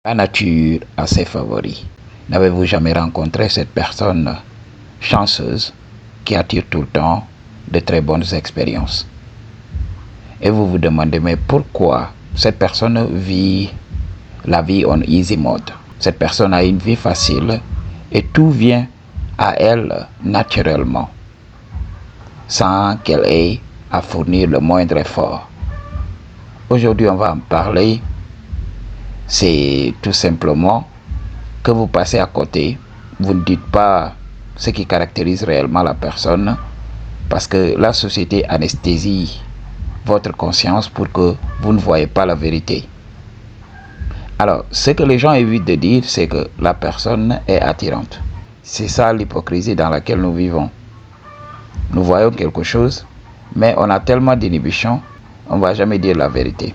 La nature a ses favoris. N'avez-vous jamais rencontré cette personne chanceuse qui attire tout le temps de très bonnes expériences? Et vous vous demandez, mais pourquoi cette personne vit la vie en easy mode? Cette personne a une vie facile et tout vient à elle naturellement, sans qu'elle ait à fournir le moindre effort. Aujourd'hui, on va en parler. C'est tout simplement que vous passez à côté, vous ne dites pas ce qui caractérise réellement la personne, parce que la société anesthésie votre conscience pour que vous ne voyez pas la vérité. Alors, ce que les gens évitent de dire, c'est que la personne est attirante. C'est ça l'hypocrisie dans laquelle nous vivons. Nous voyons quelque chose, mais on a tellement d'inhibitions, on ne va jamais dire la vérité.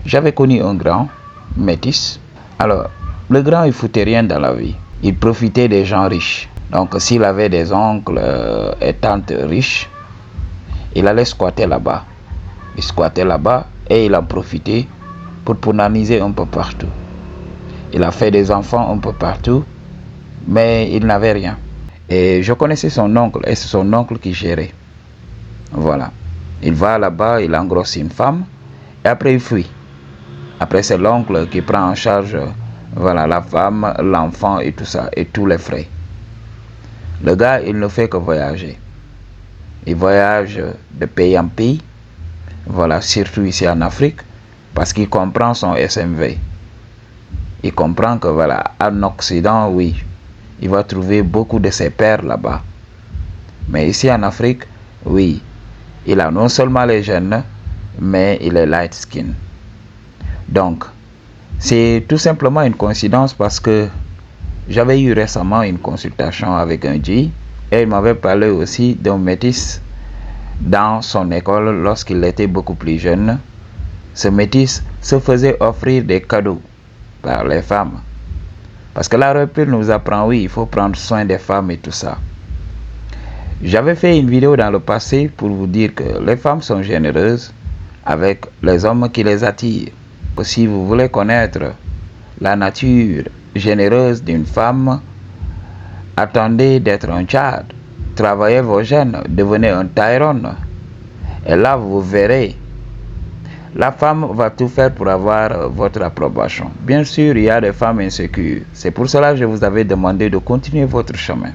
J'avais connu un grand métis. Alors, le grand, il foutait rien dans la vie. Il profitait des gens riches. Donc, s'il avait des oncles et tantes riches, il allait squatter là-bas. Il squattait là-bas et il en profitait pour punaniser un peu partout. Il a fait des enfants un peu partout, mais il n'avait rien. Et je connaissais son oncle, et c'est son oncle qui gérait. Voilà. Il va là-bas, il engrosse une femme, et après il fuit. Après, c'est l'oncle qui prend en charge la femme, l'enfant et tout ça, et tous les frais. Le gars, il ne fait que voyager. Il voyage de pays en pays, surtout ici en Afrique, parce qu'il comprend son SMV. Il comprend que en Occident, oui, il va trouver beaucoup de ses pairs là-bas. Mais ici en Afrique, oui, il a non seulement les gènes, mais il est light skin. Donc, c'est tout simplement une coïncidence parce que j'avais eu récemment une consultation avec un G et il m'avait parlé aussi d'un métis dans son école lorsqu'il était beaucoup plus jeune. Ce métis se faisait offrir des cadeaux par les femmes. Parce que la rupture nous apprend, oui, il faut prendre soin des femmes et tout ça. J'avais fait une vidéo dans le passé pour vous dire que les femmes sont généreuses avec les hommes qui les attirent. Si vous voulez connaître la nature généreuse d'une femme, attendez d'être un Tchad, travaillez vos gènes, devenez un Tyrone. Et là, vous verrez, la femme va tout faire pour avoir votre approbation. Bien sûr, il y a des femmes insécures. C'est pour cela que je vous avais demandé de continuer votre chemin.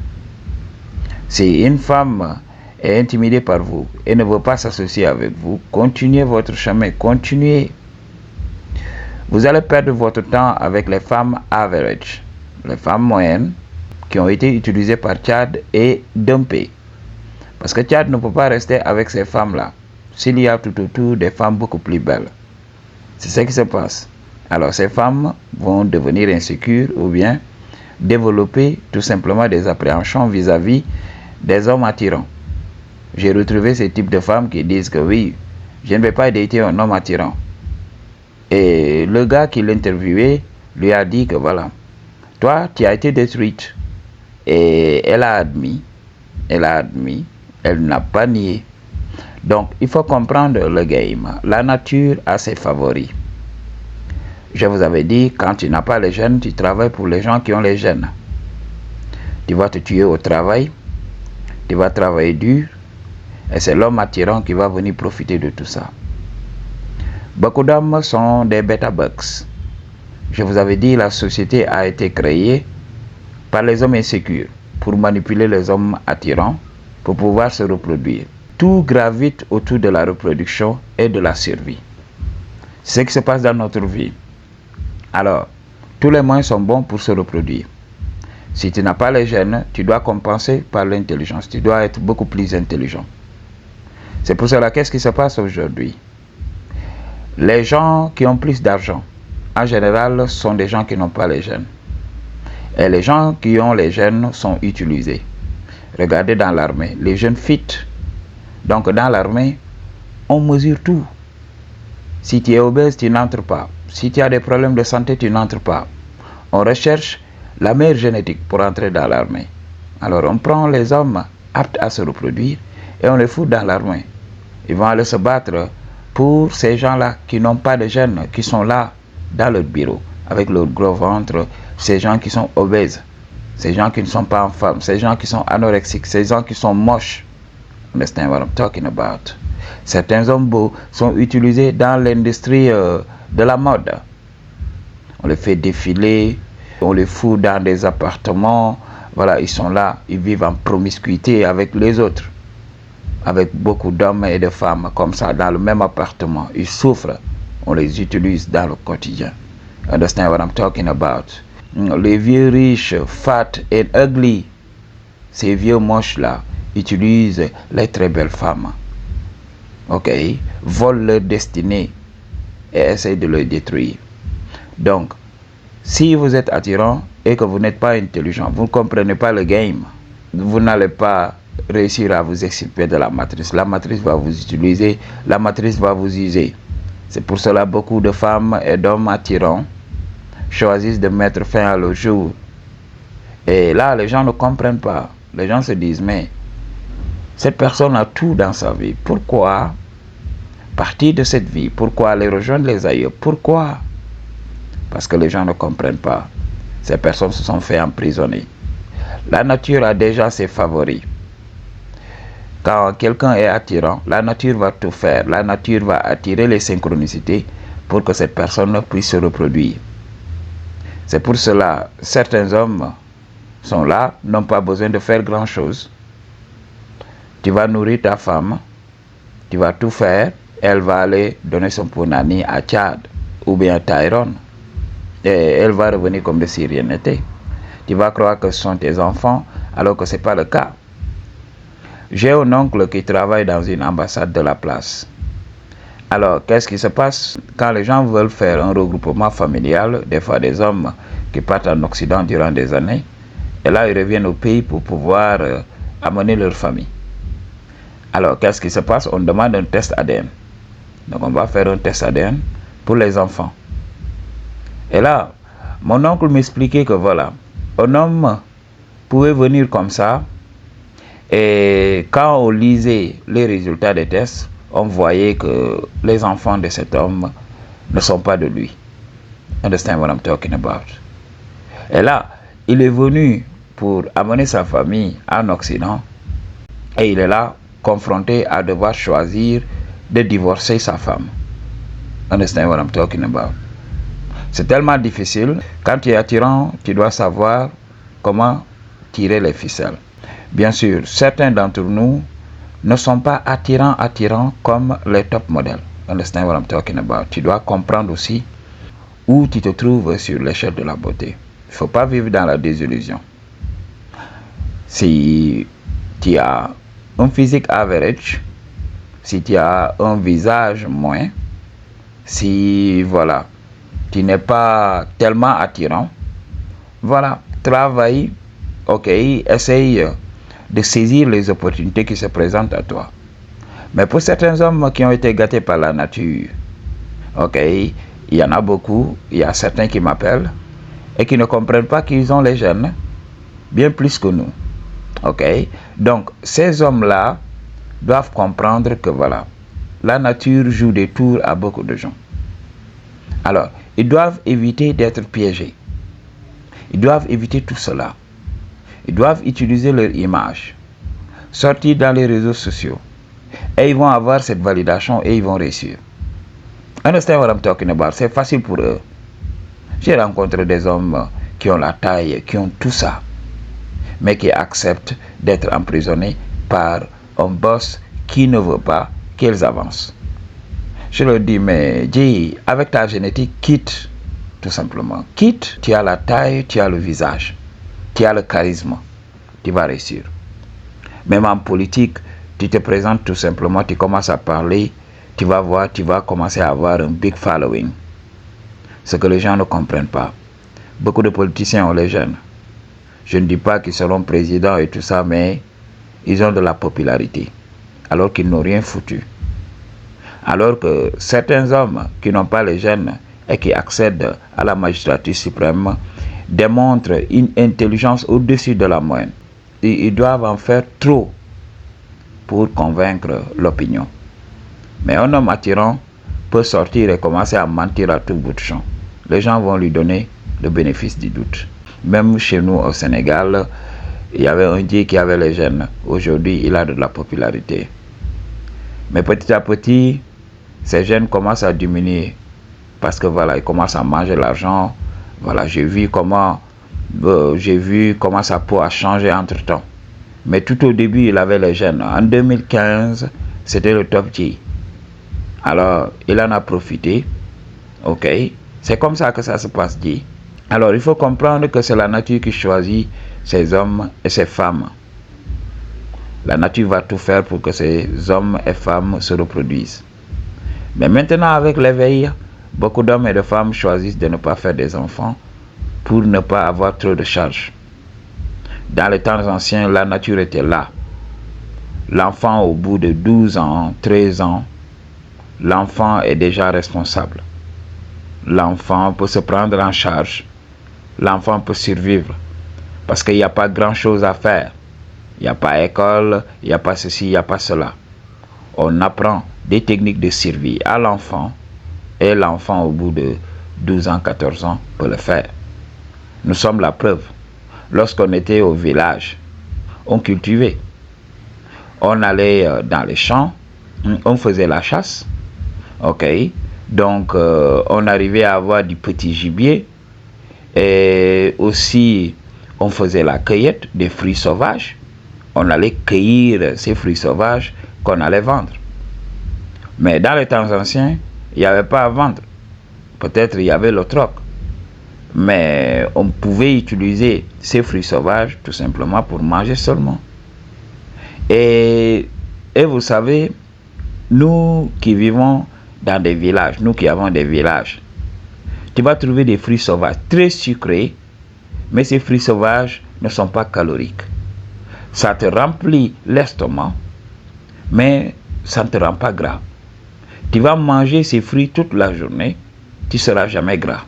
Si une femme est intimidée par vous et ne veut pas s'associer avec vous, continuez votre chemin, continuez. Vous allez perdre votre temps avec les femmes average, les femmes moyennes qui ont été utilisées par Tchad et dumpées. Parce que Tchad ne peut pas rester avec ces femmes-là s'il y a tout autour des femmes beaucoup plus belles. C'est ce qui se passe. Alors ces femmes vont devenir insécures ou bien développer tout simplement des appréhensions vis-à-vis des hommes attirants. J'ai retrouvé ce type de femmes qui disent que oui, je ne vais pas dater un homme attirant. Et le gars qui l'interviewait lui a dit que toi tu as été détruite. Et elle a admis, elle n'a pas nié. Donc il faut comprendre le game. La nature a ses favoris. Je vous avais dit, quand tu n'as pas les gènes, tu travailles pour les gens qui ont les gènes. Tu vas te tuer au travail, tu vas travailler dur, et c'est l'homme attirant qui va venir profiter de tout ça. Beaucoup d'hommes sont des bêta-bugs. Je vous avais dit, la société a été créée par les hommes insécures pour manipuler les hommes attirants pour pouvoir se reproduire. Tout gravite autour de la reproduction et de la survie. C'est ce qui se passe dans notre vie. Alors, tous les moyens sont bons pour se reproduire. Si tu n'as pas les gènes, tu dois compenser par l'intelligence. Tu dois être beaucoup plus intelligent. C'est pour cela, qu'est-ce qui se passe aujourd'hui? Les gens qui ont plus d'argent, en général, sont des gens qui n'ont pas les gènes. Et les gens qui ont les gènes sont utilisés. Regardez dans l'armée, les jeunes fit. Donc dans l'armée, on mesure tout. Si tu es obèse, tu n'entres pas. Si tu as des problèmes de santé, tu n'entres pas. On recherche la meilleure génétique pour entrer dans l'armée. Alors on prend les hommes aptes à se reproduire et on les fout dans l'armée. Ils vont aller se battre pour ces gens-là qui n'ont pas de gènes, qui sont là dans leur bureau. avec le gros ventre, ces gens qui sont obèses, ces gens qui ne sont pas en forme, ces gens qui sont anorexiques, ces gens qui sont moches. Understand what I'm talking about? Certains hommes beaux sont utilisés dans l'industrie de la mode. On les fait défiler, on les fout dans des appartements. Voilà, ils sont là, ils vivent en promiscuité avec les autres, avec beaucoup d'hommes et de femmes comme ça dans le même appartement. Ils souffrent, on les utilise dans le quotidien. Understand what I'm talking about? Les vieux riches, fat and ugly, ces vieux moches là utilisent les très belles femmes. Ok, volent leur destinée et essayent de le détruire. Donc, si vous êtes attirant et que vous n'êtes pas intelligent, vous ne comprenez pas le game, vous n'allez pas réussir à vous extirper de la matrice. La matrice va vous utiliser, la matrice va vous user. C'est pour cela que beaucoup de femmes et d'hommes attirants choisissent de mettre fin à leur jour. Et là, les gens ne comprennent pas. Les gens se disent, mais cette personne a tout dans sa vie. Pourquoi partir de cette vie? Pourquoi aller rejoindre les aïeux? Pourquoi? Parce que les gens ne comprennent pas. Ces personnes se sont fait emprisonner. La nature a déjà ses favoris. Quand quelqu'un est attirant, la nature va tout faire. La nature va attirer les synchronicités pour que cette personne puisse se reproduire. C'est pour cela que certains hommes sont là, n'ont pas besoin de faire grand-chose. Tu vas nourrir ta femme, tu vas tout faire, elle va aller donner son punani à Tchad ou bien à Tyrone. Et elle va revenir comme de si rien n'était. Tu vas croire que ce sont tes enfants, alors que ce n'est pas le cas. J'ai un oncle qui travaille dans une ambassade de la place. Alors, qu'est-ce qui se passe quand les gens veulent faire un regroupement familial, des fois des hommes qui partent en Occident durant des années, et là ils reviennent au pays pour pouvoir amener leur famille. Alors, qu'est-ce qui se passe? On demande un test ADN. Donc, on va faire un test ADN pour les enfants. Et là, mon oncle m'expliquait que voilà, un homme pouvait venir comme ça, et quand on lisait les résultats des tests, on voyait que les enfants de cet homme ne sont pas de lui. Understand what I'm talking about? Et là, il est venu pour amener sa famille en Occident, et il est là, confronté à devoir choisir de divorcer sa femme. Understand what I'm talking about? C'est tellement difficile. Quand tu es attirant, tu dois savoir comment tirer les ficelles. Bien sûr, certains d'entre nous ne sont pas attirants comme les top modèles. Understand what I'm talking about? Tu dois comprendre aussi où tu te trouves sur l'échelle de la beauté. Il ne faut pas vivre dans la désillusion. Si tu as un physique average, si tu as un visage moins, si voilà, tu n'es pas tellement attirant, voilà, travaille, ok, essaye de saisir les opportunités qui se présentent à toi. Mais pour certains hommes qui ont été gâtés par la nature, ok, il y en a beaucoup, il y a certains qui m'appellent et qui ne comprennent pas qu'ils ont les gènes bien plus que nous. Ok, donc ces hommes-là doivent comprendre que voilà, la nature joue des tours à beaucoup de gens. Alors, ils doivent éviter d'être piégés. Ils doivent éviter tout cela. Ils doivent utiliser leur image, sortir dans les réseaux sociaux. Et ils vont avoir cette validation et ils vont réussir. Understand what I'm talking about? C'est facile pour eux. J'ai rencontré des hommes qui ont la taille, qui ont tout ça, mais qui acceptent d'être emprisonnés par un boss qui ne veut pas qu'ils avancent. Je leur dis, mais dis, avec ta génétique, quitte, tout simplement. Quitte, tu as la taille, tu as le visage, tu as le charisme, tu vas réussir. Même en politique, tu te présentes tout simplement, tu commences à parler, tu vas voir, tu vas commencer à avoir un big following. Ce que les gens ne comprennent pas. Beaucoup de politiciens ont les gènes. Je ne dis pas qu'ils seront présidents et tout ça, mais ils ont de la popularité, alors qu'ils n'ont rien foutu. Alors que certains hommes qui n'ont pas les gènes et qui accèdent à la magistrature suprême démontrent une intelligence au-dessus de la moyenne. Et ils doivent en faire trop pour convaincre l'opinion. Mais un homme attirant peut sortir et commencer à mentir à tout bout de champ. les gens vont lui donner le bénéfice du doute. Même chez nous au Sénégal, il y avait un Dieu qui avait les gènes. Aujourd'hui, il a de la popularité. Mais petit à petit, ces gènes commencent à diminuer. Parce que voilà, il commence à manger l'argent. Voilà, j'ai vu comment sa peau a changé entre temps. Mais tout au début, il avait les gènes. En 2015, c'était le top G. Alors, il en a profité. Ok, c'est comme ça que ça se passe, G. Alors, il faut comprendre que c'est la nature qui choisit ces hommes et ces femmes. La nature va tout faire pour que ces hommes et femmes se reproduisent. Mais maintenant, avec l'éveil, beaucoup d'hommes et de femmes choisissent de ne pas faire des enfants pour ne pas avoir trop de charges. Dans les temps anciens, la nature était là. L'enfant, au bout de 12 ans, 13 ans, l'enfant est déjà responsable. L'enfant peut se prendre en charge. L'enfant peut survivre. Parce qu'il n'y a pas grand-chose à faire. Il n'y a pas école, il n'y a pas ceci, il n'y a pas cela. On apprend des techniques de survie à l'enfant. Et l'enfant, au bout de 12 ans, 14 ans, peut le faire. Nous sommes la preuve. Lorsqu'on était au village, on cultivait. On allait dans les champs, on faisait la chasse. Ok, donc on arrivait à avoir du petit gibier. Et aussi, on faisait la cueillette des fruits sauvages. On allait cueillir ces fruits sauvages qu'on allait vendre. Mais dans les temps anciens, il n'y avait pas à vendre. Peut-être il y avait le troc. Mais on pouvait utiliser ces fruits sauvages tout simplement pour manger seulement. Et vous savez, nous qui vivons dans des villages, nous qui avons des villages, tu vas trouver des fruits sauvages très sucrés, mais ces fruits sauvages ne sont pas caloriques. Ça te remplit l'estomac, mais ça ne te rend pas gras. Tu vas manger ces fruits toute la journée, tu ne seras jamais gras.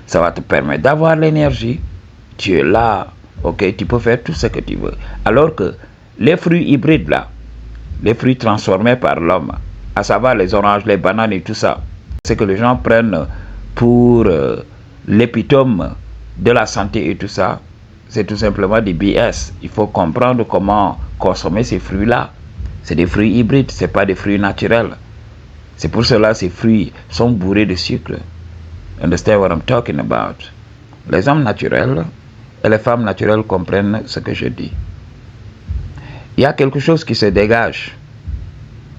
Ça va te permettre d'avoir l'énergie. Tu es là, ok, tu peux faire tout ce que tu veux. Alors que les fruits hybrides là, les fruits transformés par l'homme, à savoir les oranges, les bananes et tout ça, c'est que les gens prennent pour l'épitome de la santé et tout ça, c'est tout simplement des BS. Il faut comprendre comment consommer ces fruits-là. C'est des fruits hybrides, ce n'est pas des fruits naturels. C'est pour cela que ces fruits sont bourrés de sucre. Understand what I'm talking about? Les hommes naturels et les femmes naturelles comprennent ce que je dis. Il y a quelque chose qui se dégage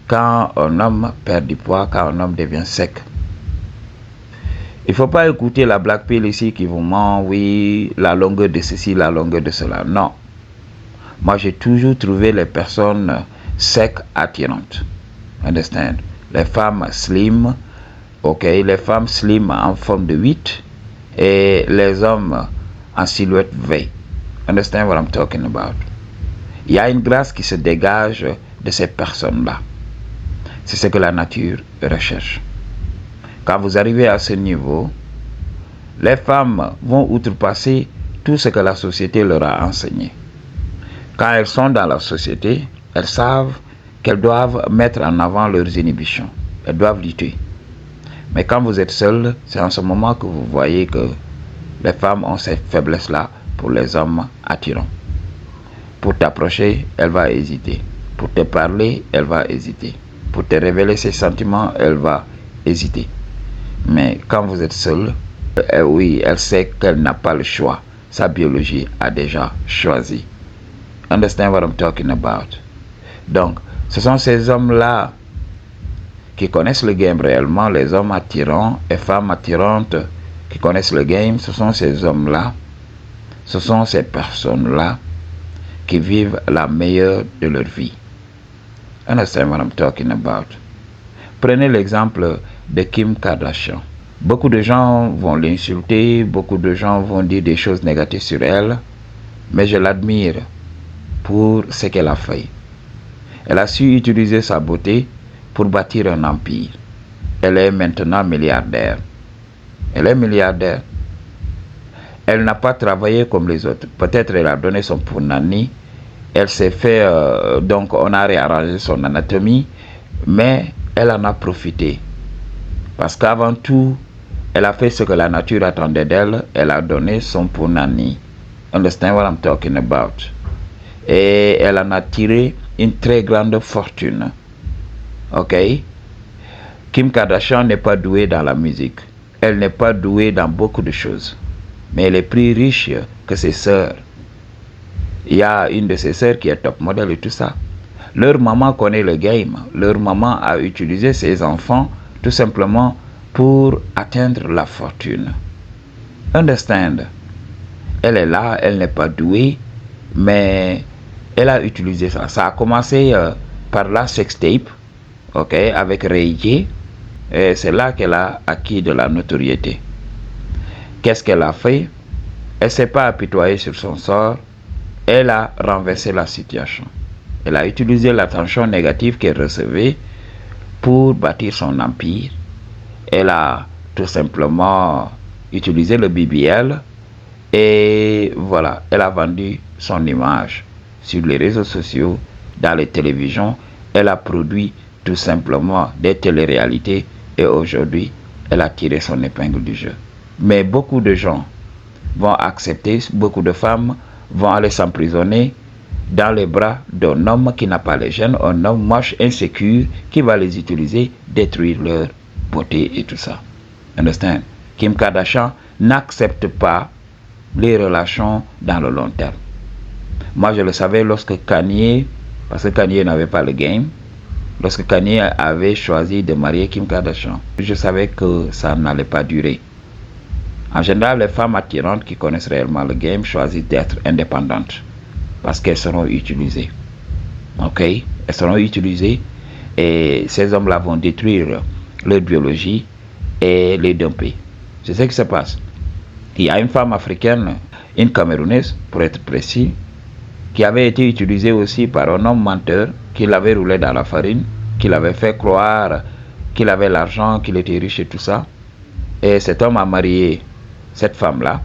quand un homme perd du poids, quand un homme devient sec. Il ne faut pas écouter la black pill ici qui vous ment, oui, la longueur de ceci, la longueur de cela. Non. Moi, j'ai toujours trouvé les personnes secs attirantes. Understand? Les femmes slim, ok, les femmes slim en forme de 8 et les hommes en silhouette V. Understand what I'm talking about? Il y a une grâce qui se dégage de ces personnes-là. C'est ce que la nature recherche. Quand vous arrivez à ce niveau, les femmes vont outrepasser tout ce que la société leur a enseigné. Quand elles sont dans la société, elles savent qu'elles doivent mettre en avant leurs inhibitions. Elles doivent lutter. Mais quand vous êtes seul, c'est en ce moment que vous voyez que les femmes ont cette faiblesse-là pour les hommes attirants. Pour t'approcher, elle va hésiter. Pour te parler, elle va hésiter. Pour te révéler ses sentiments, elle va hésiter. Mais quand vous êtes seul, oui, elle sait qu'elle n'a pas le choix. Sa biologie a déjà choisi. Understand what I'm talking about? Donc, ce sont ces hommes-là qui connaissent le game réellement, les hommes attirants et femmes attirantes qui connaissent le game, ce sont ces hommes-là, ce sont ces personnes-là qui vivent la meilleure de leur vie. Understand what I'm talking about? Prenez l'exemple de Kim Kardashian. Beaucoup de gens vont l'insulter, beaucoup de gens vont dire des choses négatives sur elle, mais je l'admire pour ce qu'elle a fait. Elle a su utiliser sa beauté pour bâtir un empire. Elle est maintenant milliardaire. Elle est milliardaire. Elle n'a pas travaillé comme les autres. Peut-être elle a donné son punani. Elle s'est fait, donc on a réarrangé son anatomie, mais elle en a profité. Parce qu'avant tout, Elle a fait ce que la nature attendait d'elle. Elle a donné son punani. Understand what I'm talking about? Et elle en a tiré une très grande fortune. Ok? Kim Kardashian n'est pas douée dans la musique. Elle n'est pas douée dans beaucoup de choses. Mais elle est plus riche que ses sœurs. Il y a une de ses sœurs qui est top modèle et tout ça. Leur maman connaît le game. Leur maman a utilisé ses enfants tout simplement pour atteindre la fortune. Understand? Elle est là, elle n'est pas douée, mais elle a utilisé ça. Ça a commencé par la sextape, ok, avec Ray J. Et c'est là qu'elle a acquis de la notoriété. Qu'est-ce qu'elle a fait? Elle ne s'est pas apitoyée sur son sort. Elle a renversé la situation. Elle a utilisé l'attention négative qu'elle recevait pour bâtir son empire. Elle a tout simplement utilisé le BBL et voilà, elle a vendu son image sur les réseaux sociaux, dans les télévisions. Elle a produit tout simplement des téléréalités et aujourd'hui, elle a tiré son épingle du jeu. Mais beaucoup de gens vont accepter, beaucoup de femmes vont aller s'emprisonner dans les bras d'un homme qui n'a pas les gènes, un homme moche, insécure, qui va les utiliser, détruire leur beauté et tout ça. Understand? Kim Kardashian n'accepte pas les relations dans le long terme. Moi, je le savais lorsque Kanye, parce que Kanye n'avait pas le game, lorsque Kanye avait choisi de marier Kim Kardashian, je savais que ça n'allait pas durer. En général, les femmes attirantes qui connaissent réellement le game choisissent d'être indépendantes parce qu'elles seront utilisées. Ok? Elles seront utilisées et ces hommes-là vont détruire leur biologie et les dumper. C'est ce qui se passe. Il y a une femme africaine, une Camerounaise pour être précis, qui avait été utilisée aussi par un homme menteur qui l'avait roulé dans la farine, qui l'avait fait croire qu'il avait l'argent, qu'il était riche et tout ça. Et cet homme a marié cette femme-là,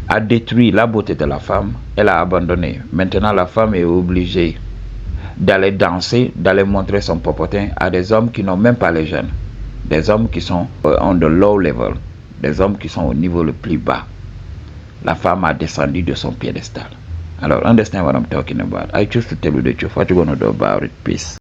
a détruit la beauté de la femme, elle a abandonné. Maintenant, la femme est obligée d'aller danser, d'aller montrer son popotin à des hommes qui n'ont même pas les gènes, des hommes qui sont on the low level, des hommes qui sont au niveau le plus bas. La femme a descendu de son piédestal. Alors, understand what I'm talking about. I choose to tell you the truth. What you gonna do about it? Peace.